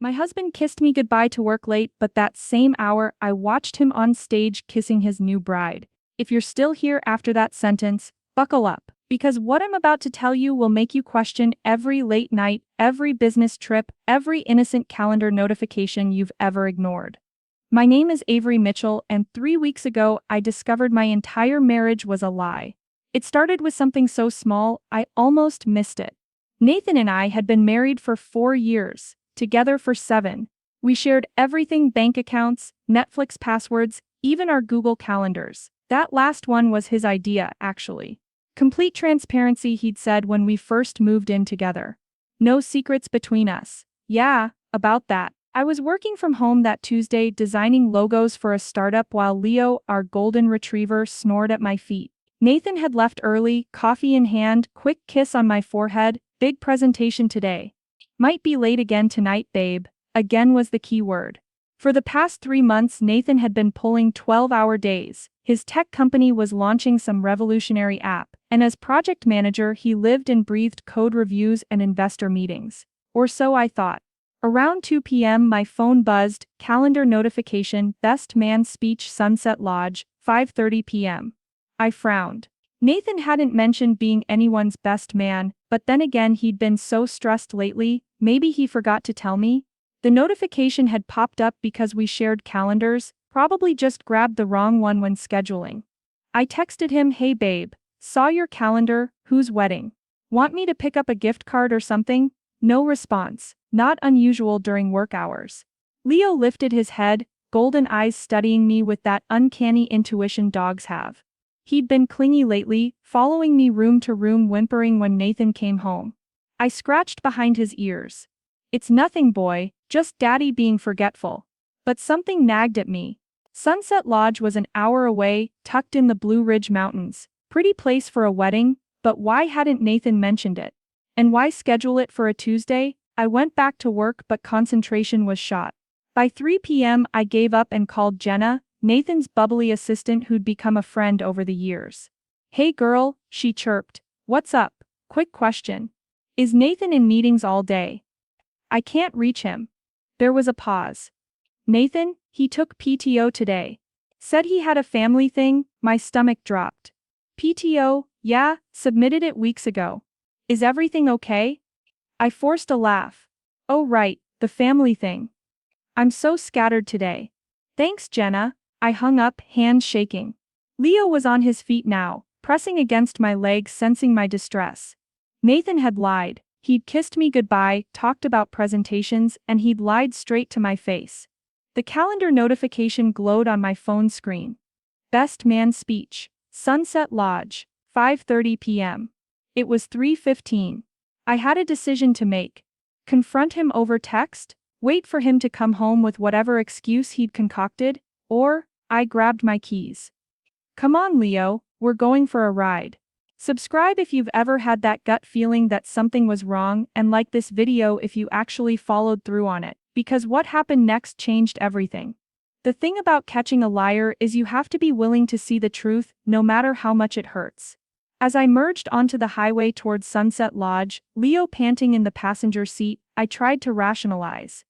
My husband kissed me goodbye to work late, but that same hour I watched him on stage kissing his new bride. If you're still here after that sentence, buckle up, because what I'm about to tell you will make you question every late night, every business trip, every innocent calendar notification you've ever ignored. My name is Avery Mitchell, and 3 weeks ago I discovered my entire marriage was a lie. It started with something so small, I almost missed it. Nathan and I had been married for 4 years, together for 7. We shared everything: bank accounts, Netflix passwords, even our Google calendars. That last one was his idea, actually. Complete transparency, he'd said when we first moved in together. No secrets between us. Yeah, about that. I was working from home that Tuesday designing logos for a startup while Leo, our golden retriever, snored at my feet. Nathan had left early, coffee in hand, quick kiss on my forehead, big presentation today. Might be late again tonight, babe. Again was the key word. For the past 3 months, Nathan had been pulling 12-hour days. His tech company was launching some revolutionary app, and as project manager, he lived and breathed code reviews and investor meetings. Or so I thought. Around 2 p.m., my phone buzzed, calendar notification, best man speech, Sunset Lodge, 5:30 p.m. I frowned. Nathan hadn't mentioned being anyone's best man, but then again, he'd been so stressed lately, maybe he forgot to tell me? The notification had popped up because we shared calendars, probably just grabbed the wrong one when scheduling. I texted him, "Hey babe, saw your calendar, whose wedding? Want me to pick up a gift card or something?" No response, not unusual during work hours. Leo lifted his head, golden eyes studying me with that uncanny intuition dogs have. He'd been clingy lately, following me room to room, whimpering when Nathan came home. I scratched behind his ears. "It's nothing, boy, just daddy being forgetful." But something nagged at me. Sunset Lodge was an hour away, tucked in the Blue Ridge Mountains. Pretty place for a wedding, but why hadn't Nathan mentioned it? And why schedule it for a Tuesday? I went back to work, but concentration was shot. By 3 p.m., I gave up and called Jenna, Nathan's bubbly assistant who'd become a friend over the years. "Hey girl," she chirped. "What's up? Quick question. Is Nathan in meetings all day? I can't reach him." There was a pause. "Nathan, he took PTO today. Said he had a family thing." My stomach dropped. "PTO, yeah, submitted it weeks ago. Is everything okay?" I forced a laugh. "Oh right, the family thing. I'm so scattered today. Thanks, Jenna." I hung up, hands shaking. Leo was on his feet now, pressing against my legs, sensing my distress. Nathan had lied. He'd kissed me goodbye, talked about presentations, and he'd lied straight to my face. The calendar notification glowed on my phone screen. Best man speech. Sunset Lodge. 5:30 p.m. It was 3:15. I had a decision to make. Confront him over text? Wait for him to come home with whatever excuse he'd concocted? Or, I grabbed my keys. "Come on, Leo, we're going for a ride." Subscribe if you've ever had that gut feeling that something was wrong, and like this video if you actually followed through on it, because what happened next changed everything. The thing about catching a liar is you have to be willing to see the truth, no matter how much it hurts. As I merged onto the highway towards Sunset Lodge, Leo panting in the passenger seat, I tried to rationalize.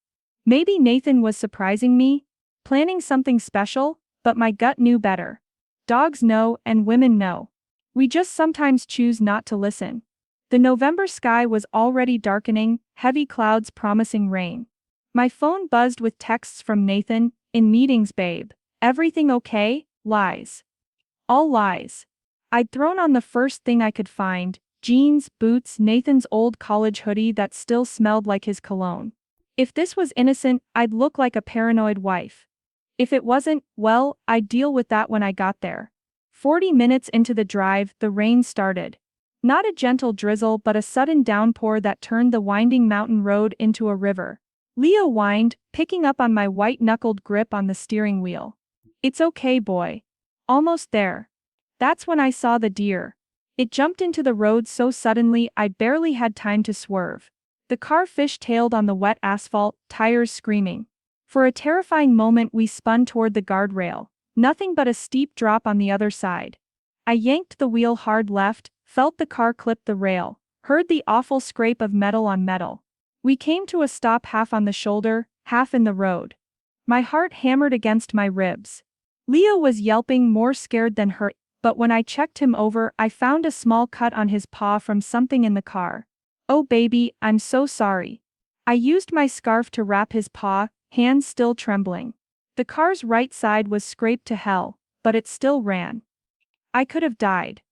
Maybe Nathan was surprising me, planning something special, but my gut knew better. Dogs know and women know. We just sometimes choose not to listen. The November sky was already darkening, heavy clouds promising rain. My phone buzzed with texts from Nathan. "In meetings, babe. Everything okay?" Lies. All lies. I'd thrown on the first thing I could find: jeans, boots, Nathan's old college hoodie that still smelled like his cologne. If this was innocent, I'd look like a paranoid wife. If it wasn't, well, I'd deal with that when I got there. 40 minutes into the drive, the rain started. Not a gentle drizzle, but a sudden downpour that turned the winding mountain road into a river. Leo whined, picking up on my white-knuckled grip on the steering wheel. "It's okay, boy. Almost there." That's when I saw the deer. It jumped into the road so suddenly I barely had time to swerve. The car fish-tailed on the wet asphalt, tires screaming. For a terrifying moment we spun toward the guardrail. Nothing but a steep drop on the other side. I yanked the wheel hard left, felt the car clip the rail, heard the awful scrape of metal on metal. We came to a stop half on the shoulder, half in the road. My heart hammered against my ribs. Leo was yelping, more scared than hurt, but when I checked him over, I found a small cut on his paw from something in the car. Oh baby, I'm so sorry. I used my scarf to wrap his paw, hands still trembling. The car's right side was scraped to hell, but it still ran. I could have died.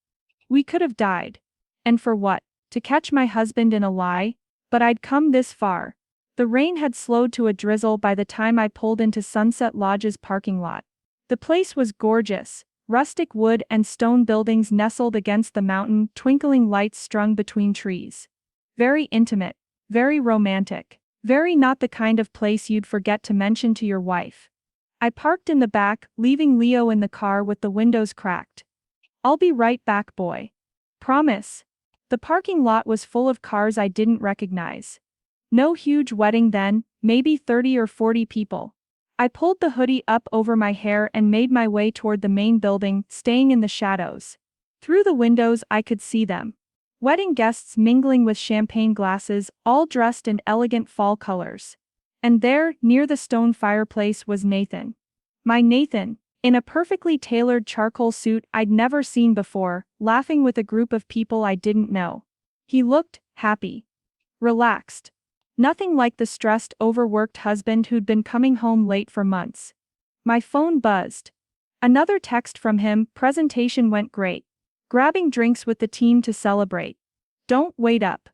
We could have died. And for what? To catch my husband in a lie? But I'd come this far. The rain had slowed to a drizzle by the time I pulled into Sunset Lodge's parking lot. The place was gorgeous, rustic wood and stone buildings nestled against the mountain, twinkling lights strung between trees. Very intimate, very romantic, very not the kind of place you'd forget to mention to your wife. I parked in the back, leaving Leo in the car with the windows cracked. I'll be right back, boy. Promise. The parking lot was full of cars I didn't recognize. No huge wedding then, maybe 30 or 40 people. I pulled the hoodie up over my hair and made my way toward the main building, staying in the shadows. Through the windows I could see them. Wedding guests mingling with champagne glasses, all dressed in elegant fall colors. And there, near the stone fireplace, was Nathan. My Nathan, in a perfectly tailored charcoal suit I'd never seen before, laughing with a group of people I didn't know. He looked happy. Relaxed. Nothing like the stressed, overworked husband who'd been coming home late for months. My phone buzzed. Another text from him, presentation went great. Grabbing drinks with the team to celebrate. Don't wait up.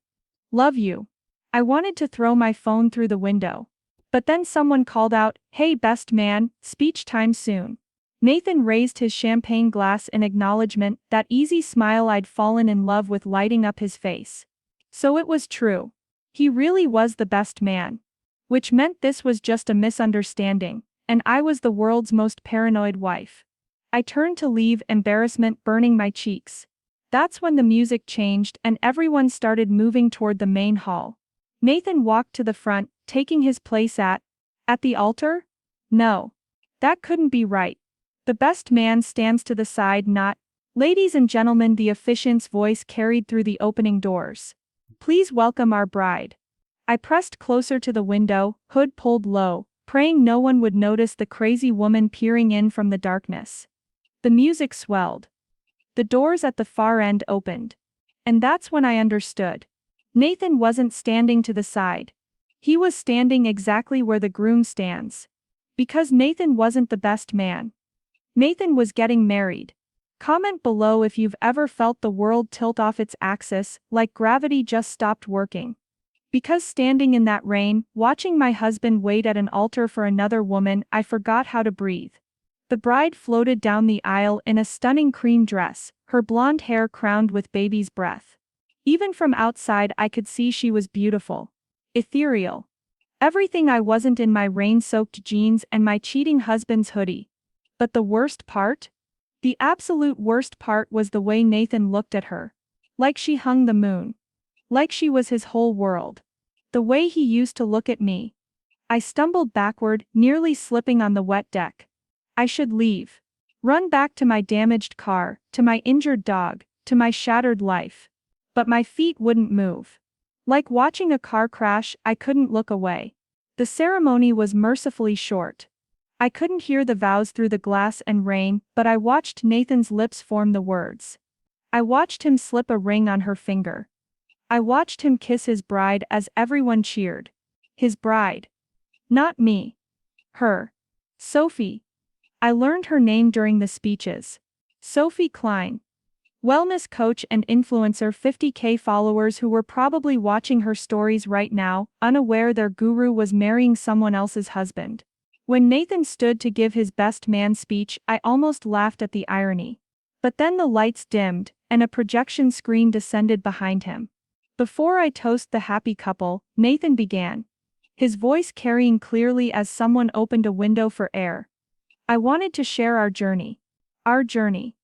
Love you. I wanted to throw my phone through the window. But then someone called out, hey best man, speech time soon. Nathan raised his champagne glass in acknowledgement, that easy smile I'd fallen in love with lighting up his face. So it was true. He really was the best man. Which meant this was just a misunderstanding, and I was the world's most paranoid wife. I turned to leave, embarrassment burning my cheeks. That's when the music changed and everyone started moving toward the main hall. Nathan walked to the front, taking his place at the altar? No. That couldn't be right. The best man stands to the side, not. Ladies and gentlemen, the officiant's voice carried through the opening doors. Please welcome our bride. I pressed closer to the window, hood pulled low, praying no one would notice the crazy woman peering in from the darkness. The music swelled. The doors at the far end opened. And that's when I understood. Nathan wasn't standing to the side. He was standing exactly where the groom stands. Because Nathan wasn't the best man. Nathan was getting married. Comment below if you've ever felt the world tilt off its axis, like gravity just stopped working. Because standing in that rain, watching my husband wait at an altar for another woman, I forgot how to breathe. The bride floated down the aisle in a stunning cream dress, her blonde hair crowned with baby's breath. Even from outside I could see she was beautiful. Ethereal. Everything I wasn't in my rain-soaked jeans and my cheating husband's hoodie. But the worst part? The absolute worst part was the way Nathan looked at her. Like she hung the moon. Like she was his whole world. The way he used to look at me. I stumbled backward, nearly slipping on the wet deck. I should leave. Run back to my damaged car, to my injured dog, to my shattered life. But my feet wouldn't move. Like watching a car crash, I couldn't look away. The ceremony was mercifully short. I couldn't hear the vows through the glass and rain, but I watched Nathan's lips form the words. I watched him slip a ring on her finger. I watched him kiss his bride as everyone cheered. His bride. Not me. Her. Sophie. I learned her name during the speeches. Sophie Klein. Wellness coach and influencer, 50K followers who were probably watching her stories right now, unaware their guru was marrying someone else's husband. When Nathan stood to give his best man speech, I almost laughed at the irony. But then the lights dimmed, and a projection screen descended behind him. Before I toast the happy couple, Nathan began. His voice carrying clearly as someone opened a window for air. I wanted to share our journey. Our journey.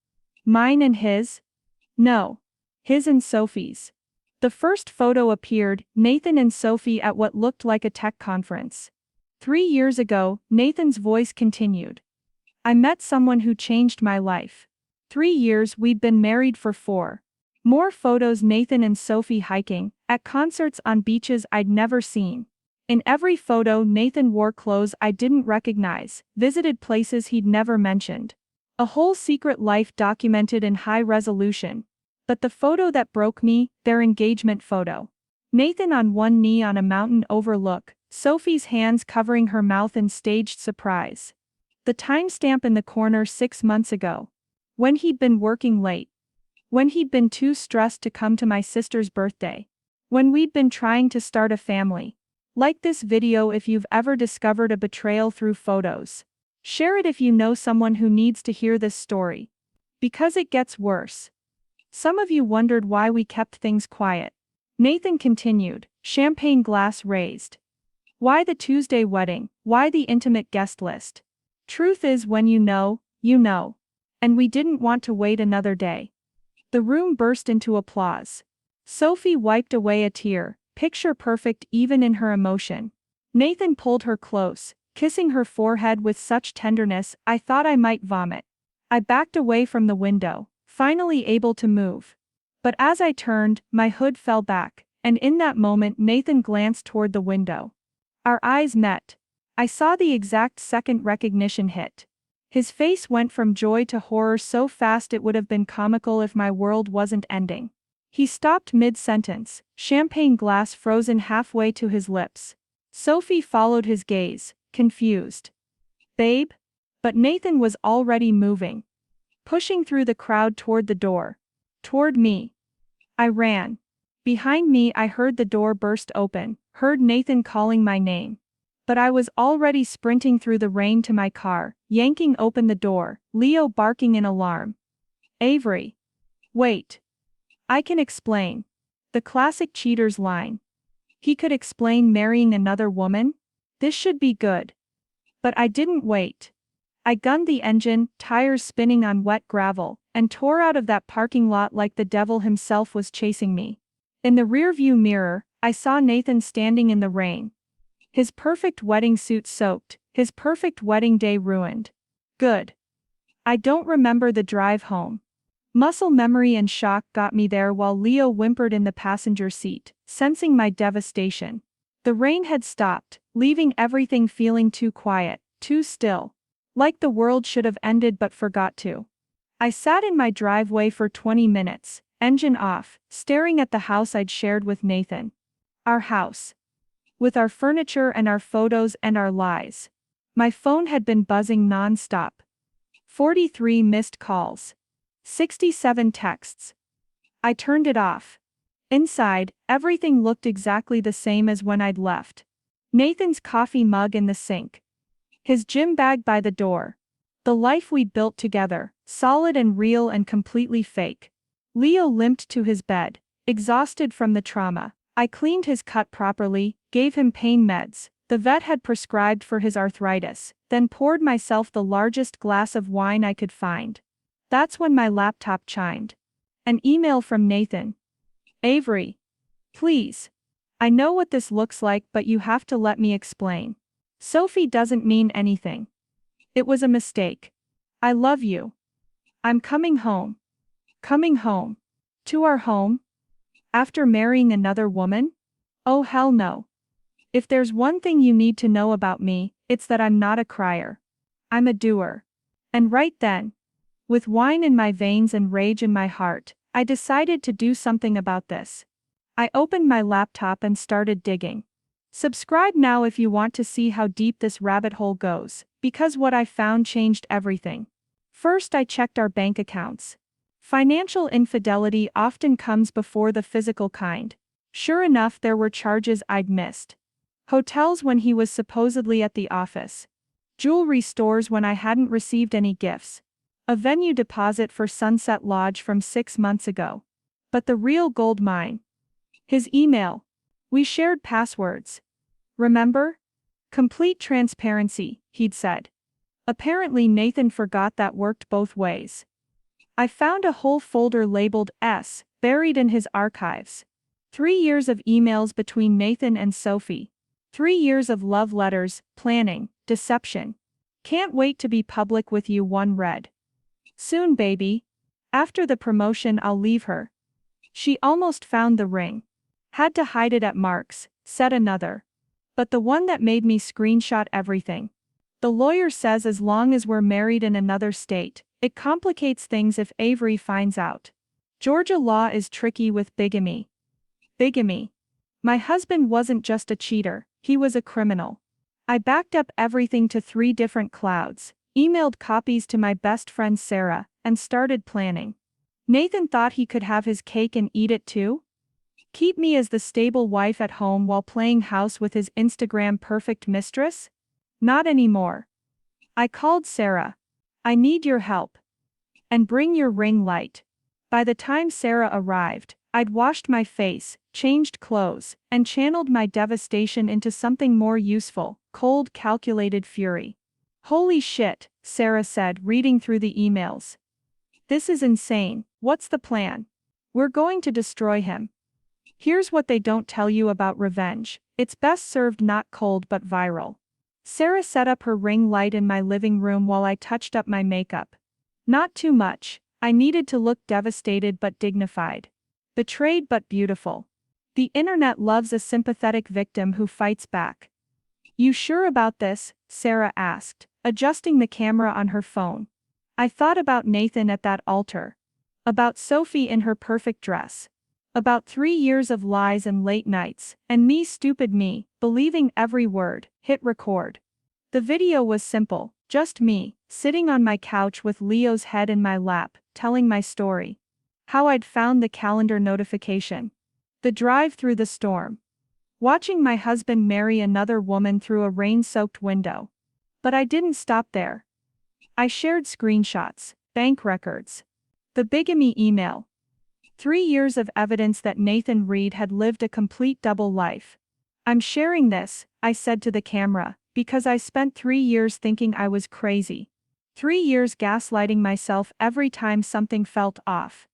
Mine and his? No. His and Sophie's. The first photo appeared, Nathan and Sophie at what looked like a tech conference. 3 years ago, Nathan's voice continued. I met someone who changed my life. 3 years, we'd been married for 4. More photos, Nathan and Sophie hiking, At concerts, on beaches I'd never seen. In every photo, Nathan wore clothes I didn't recognize, visited places he'd never mentioned. A whole secret life documented in high resolution. But the photo that broke me, their engagement photo. Nathan on one knee on a mountain overlook, Sophie's hands covering her mouth in staged surprise. The timestamp in the corner 6 months ago. When he'd been working late. When he'd been too stressed to come to my sister's birthday. When we'd been trying to start a family. Like this video if you've ever discovered a betrayal through photos. Share it if you know someone who needs to hear this story. Because it gets worse. Some of you wondered why we kept things quiet. Nathan continued, champagne glass raised. Why the Tuesday wedding? Why the intimate guest list? Truth is, when you know, you know. And we didn't want to wait another day. The room burst into applause. Sophie wiped away a tear, picture perfect even in her emotion. Nathan pulled her close, kissing her forehead with such tenderness I thought I might vomit. I backed away from the window, finally able to move. But as I turned, my hood fell back, and in that moment Nathan glanced toward the window. Our eyes met. I saw the exact second recognition hit. His face went from joy to horror so fast it would have been comical if my world wasn't ending. He stopped mid-sentence, champagne glass frozen halfway to his lips. Sophie followed his gaze, confused. Babe? But Nathan was already moving. Pushing through the crowd toward the door. Toward me. I ran. Behind me I heard the door burst open, heard Nathan calling my name. But I was already sprinting through the rain to my car, yanking open the door, Leo barking in alarm. Avery. Wait. I can explain. The classic cheater's line. He could explain marrying another woman? This should be good. But I didn't wait. I gunned the engine, tires spinning on wet gravel, and tore out of that parking lot like the devil himself was chasing me. In the rearview mirror, I saw Nathan standing in the rain. His perfect wedding suit soaked, his perfect wedding day ruined. Good. I don't remember the drive home. Muscle memory and shock got me there while Leo whimpered in the passenger seat, sensing my devastation. The rain had stopped, leaving everything feeling too quiet, too still. Like the world should have ended but forgot to. I sat in my driveway for 20 minutes, engine off, staring at the house I'd shared with Nathan. Our house. With our furniture and our photos and our lies. My phone had been buzzing non-stop. 43 missed calls. 67 texts. I turned it off. Inside, everything looked exactly the same as when I'd left. Nathan's coffee mug in the sink. His gym bag by the door. The life we'd built together, solid and real and completely fake. Leo limped to his bed, exhausted from the trauma. I cleaned his cut properly, gave him pain meds the vet had prescribed for his arthritis, then poured myself the largest glass of wine I could find. That's when my laptop chimed. An email from Nathan. Avery. Please. I know what this looks like, but you have to let me explain. Sophie doesn't mean anything. It was a mistake. I love you. I'm coming home. Coming home. To our home? After marrying another woman? Oh hell no. If there's one thing you need to know about me, it's that I'm not a crier. I'm a doer. And right then, with wine in my veins and rage in my heart, I decided to do something about this. I opened my laptop and started digging. Subscribe now if you want to see how deep this rabbit hole goes, because what I found changed everything. First, I checked our bank accounts. Financial infidelity often comes before the physical kind. Sure enough, there were charges I'd missed. Hotels when he was supposedly at the office. Jewelry stores when I hadn't received any gifts. A venue deposit for Sunset Lodge from 6 months ago. But the real gold mine. His email. We shared passwords. Remember? Complete transparency, he'd said. Apparently Nathan forgot that worked both ways. I found a whole folder labeled S, buried in his archives. 3 years of emails between Nathan and Sophie. 3 years of love letters, planning, deception. Can't wait to be public with you, one read. Soon, baby. After the promotion I'll leave her. She almost found the ring. Had to hide it at Mark's, said another. But the one that made me screenshot everything. The lawyer says as long as we're married in another state, it complicates things if Avery finds out. Georgia law is tricky with bigamy. Bigamy. My husband wasn't just a cheater, he was a criminal. I backed up everything to 3 different clouds, emailed copies to my best friend Sarah, and started planning. Nathan thought he could have his cake and eat it too? Keep me as the stable wife at home while playing house with his Instagram perfect mistress? Not anymore. I called Sarah. I need your help. And bring your ring light. By the time Sarah arrived, I'd washed my face, changed clothes, and channeled my devastation into something more useful, cold, calculated fury. Holy shit, Sarah said, reading through the emails. This is insane. What's the plan? We're going to destroy him. Here's what they don't tell you about revenge. It's best served not cold but viral. Sarah set up her ring light in my living room while I touched up my makeup. Not too much. I needed to look devastated but dignified. Betrayed but beautiful. The internet loves a sympathetic victim who fights back. You sure about this? Sarah asked, adjusting the camera on her phone. I thought about Nathan at that altar. About Sophie in her perfect dress. About 3 years of lies and late nights, and me, stupid me, believing every word. Hit record. The video was simple, just me, sitting on my couch with Leo's head in my lap, telling my story. How I'd found the calendar notification. The drive through the storm. Watching my husband marry another woman through a rain-soaked window. But I didn't stop there. I shared screenshots, bank records. The bigamy email. 3 years of evidence that Nathan Reed had lived a complete double life. I'm sharing this, I said to the camera, because I spent 3 years thinking I was crazy. 3 years gaslighting myself every time something felt off.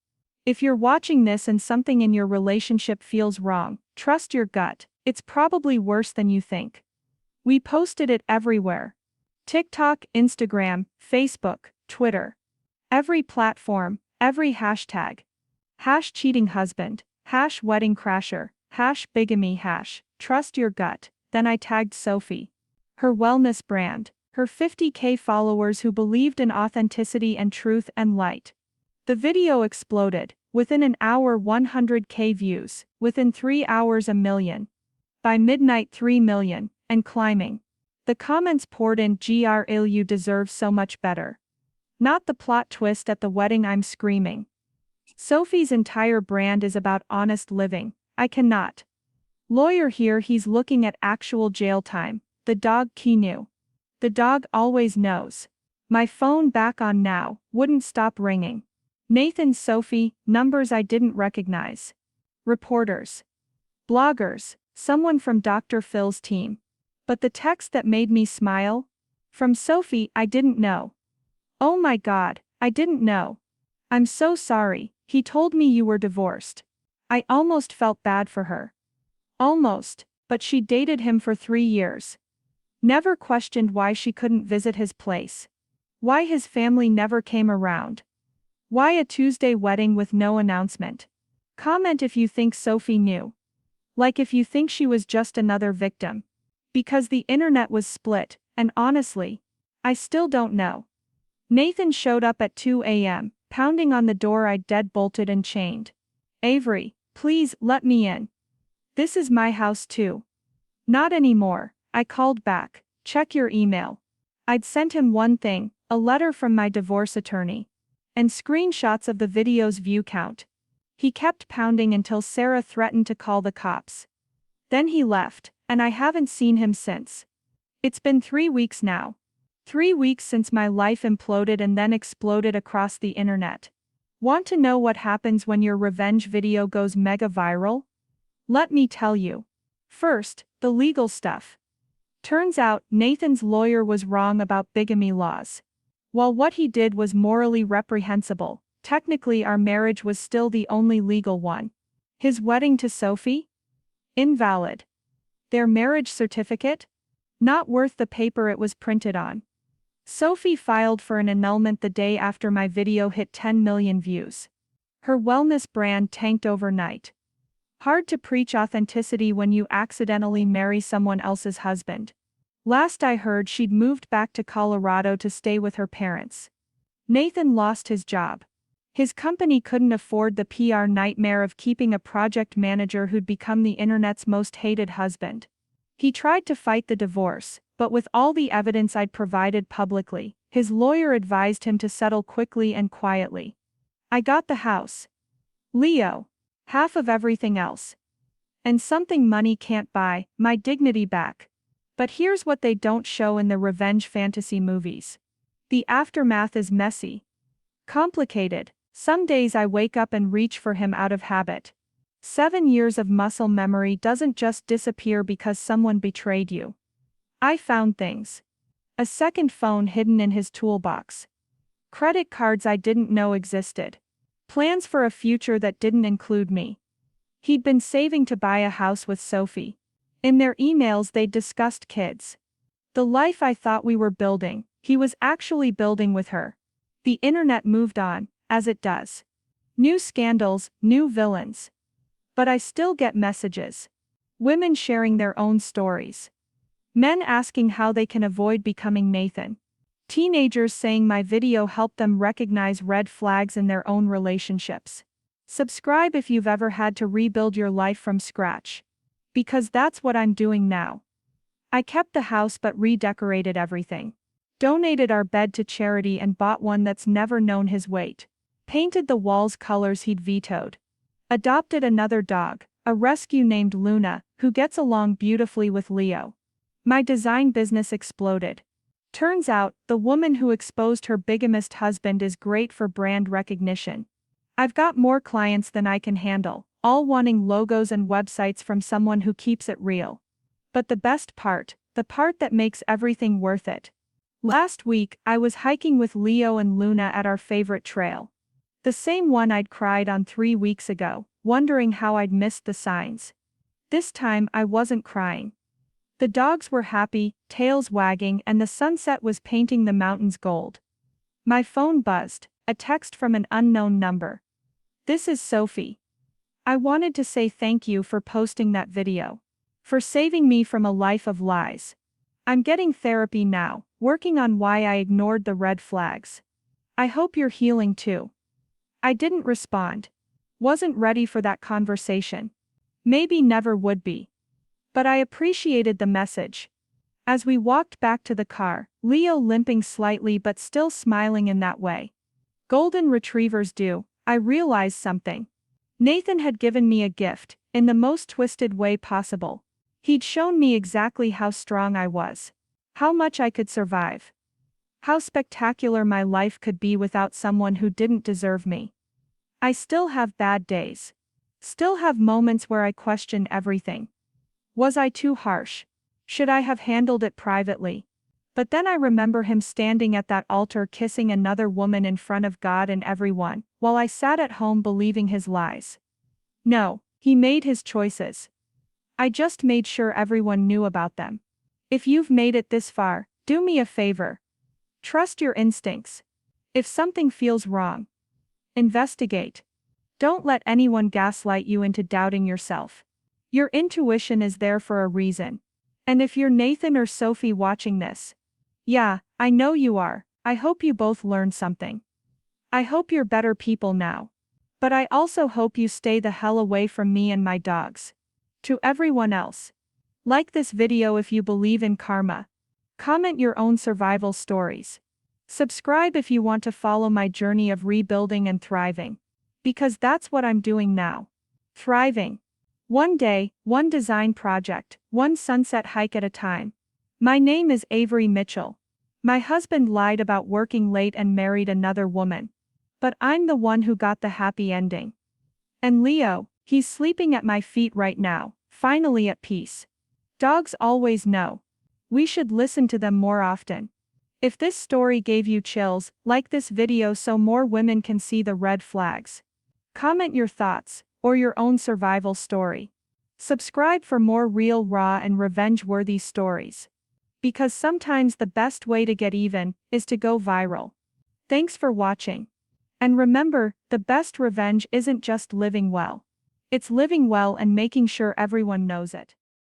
If you're watching this and something in your relationship feels wrong, trust your gut, it's probably worse than you think. We posted it everywhere. TikTok, Instagram, Facebook, Twitter. Every platform, every hashtag. #cheating husband, #wedding crasher, #bigamy, #trust your gut. Then I tagged Sophie. Her wellness brand, her 50K followers who believed in authenticity and truth and light. The video exploded, within an hour 100K views, within 3 hours 1 million. By midnight 3 million, and climbing. The comments poured in, "Grl, you deserve so much better. Not the plot twist at the wedding, I'm screaming. Sophie's entire brand is about honest living, I cannot. Lawyer here, he's looking at actual jail time. The dog knew. The dog always knows. My phone back on now, wouldn't stop ringing. Nathan, Sophie, numbers I didn't recognize. Reporters. Bloggers, someone from Dr. Phil's team. But the text that made me smile? From Sophie, I didn't know. Oh my God, I didn't know. I'm so sorry, he told me you were divorced. I almost felt bad for her. Almost, but she dated him for 3 years. Never questioned why she couldn't visit his place. Why his family never came around. Why a Tuesday wedding with no announcement. Comment if you think Sophie knew. Like if you think she was just another victim. Because the internet was split, and honestly, I still don't know. Nathan showed up at 2 a.m., pounding on the door I'd deadbolted and chained. Avery, please, let me in. This is my house too. Not anymore, I called back. Check your email. I'd sent him one thing, a letter from my divorce attorney. And screenshots of the video's view count. He kept pounding until Sarah threatened to call the cops. Then he left, and I haven't seen him since. It's been 3 weeks now. 3 weeks since my life imploded and then exploded across the internet. Want to know what happens when your revenge video goes mega viral? Let me tell you. First, the legal stuff. Turns out, Nathan's lawyer was wrong about bigamy laws. While what he did was morally reprehensible, technically our marriage was still the only legal one. His wedding to Sophie? Invalid. Their marriage certificate? Not worth the paper it was printed on. Sophie filed for an annulment the day after my video hit 10 million views. Her wellness brand tanked overnight. Hard to preach authenticity when you accidentally marry someone else's husband. Last I heard, she'd moved back to Colorado to stay with her parents. Nathan lost his job. His company couldn't afford the PR nightmare of keeping a project manager who'd become the internet's most hated husband. He tried to fight the divorce, but with all the evidence I'd provided publicly, his lawyer advised him to settle quickly and quietly. I got the house. Leo. Half of everything else. And something money can't buy, my dignity back. But here's what they don't show in the revenge fantasy movies. The aftermath is messy. Complicated. Some days I wake up and reach for him out of habit. 7 years of muscle memory doesn't just disappear because someone betrayed you. I found things. A second phone hidden in his toolbox. Credit cards I didn't know existed. Plans for a future that didn't include me. He'd been saving to buy a house with Sophie. In their emails they'd discussed kids. The life I thought we were building, he was actually building with her. The internet moved on, as it does. New scandals, new villains. But I still get messages. Women sharing their own stories. Men asking how they can avoid becoming Nathan. Teenagers saying my video helped them recognize red flags in their own relationships. Subscribe if you've ever had to rebuild your life from scratch. Because that's what I'm doing now. I kept the house but redecorated everything. Donated our bed to charity and bought one that's never known his weight. Painted the walls colors he'd vetoed. Adopted another dog, a rescue named Luna, who gets along beautifully with Leo. My design business exploded. Turns out, the woman who exposed her bigamist husband is great for brand recognition. I've got more clients than I can handle, all wanting logos and websites from someone who keeps it real. But the best part, the part that makes everything worth it. Last week, I was hiking with Leo and Luna at our favorite trail. The same one I'd cried on 3 weeks ago, wondering how I'd missed the signs. This time I wasn't crying. The dogs were happy, tails wagging, and the sunset was painting the mountains gold. My phone buzzed, a text from an unknown number. This is Sophie. I wanted to say thank you for posting that video. For saving me from a life of lies. I'm getting therapy now, working on why I ignored the red flags. I hope you're healing too. I didn't respond. Wasn't ready for that conversation. Maybe never would be. But I appreciated the message. As we walked back to the car, Leo limping slightly but still smiling in that way. Golden retrievers do, I realized something. Nathan had given me a gift, in the most twisted way possible. He'd shown me exactly how strong I was. How much I could survive. How spectacular my life could be without someone who didn't deserve me. I still have bad days. Still have moments where I question everything. Was I too harsh? Should I have handled it privately? But then I remember him standing at that altar kissing another woman in front of God and everyone, while I sat at home believing his lies. No, he made his choices. I just made sure everyone knew about them. If you've made it this far, do me a favor. Trust your instincts. If something feels wrong, investigate. Don't let anyone gaslight you into doubting yourself. Your intuition is there for a reason. And if you're Nathan or Sophie watching this, yeah, I know you are, I hope you both learned something. I hope you're better people now. But I also hope you stay the hell away from me and my dogs. To everyone else. Like this video if you believe in karma. Comment your own survival stories. Subscribe if you want to follow my journey of rebuilding and thriving. Because that's what I'm doing now. Thriving. One day, one design project, one sunset hike at a time. My name is Avery Mitchell. My husband lied about working late and married another woman. But I'm the one who got the happy ending. And Leo, he's sleeping at my feet right now, finally at peace. Dogs always know. We should listen to them more often. If this story gave you chills, like this video so more women can see the red flags. Comment your thoughts, or your own survival story. Subscribe for more real, raw, and revenge-worthy stories. Because sometimes the best way to get even is to go viral. Thanks for watching. And remember, the best revenge isn't just living well. It's living well and making sure everyone knows it.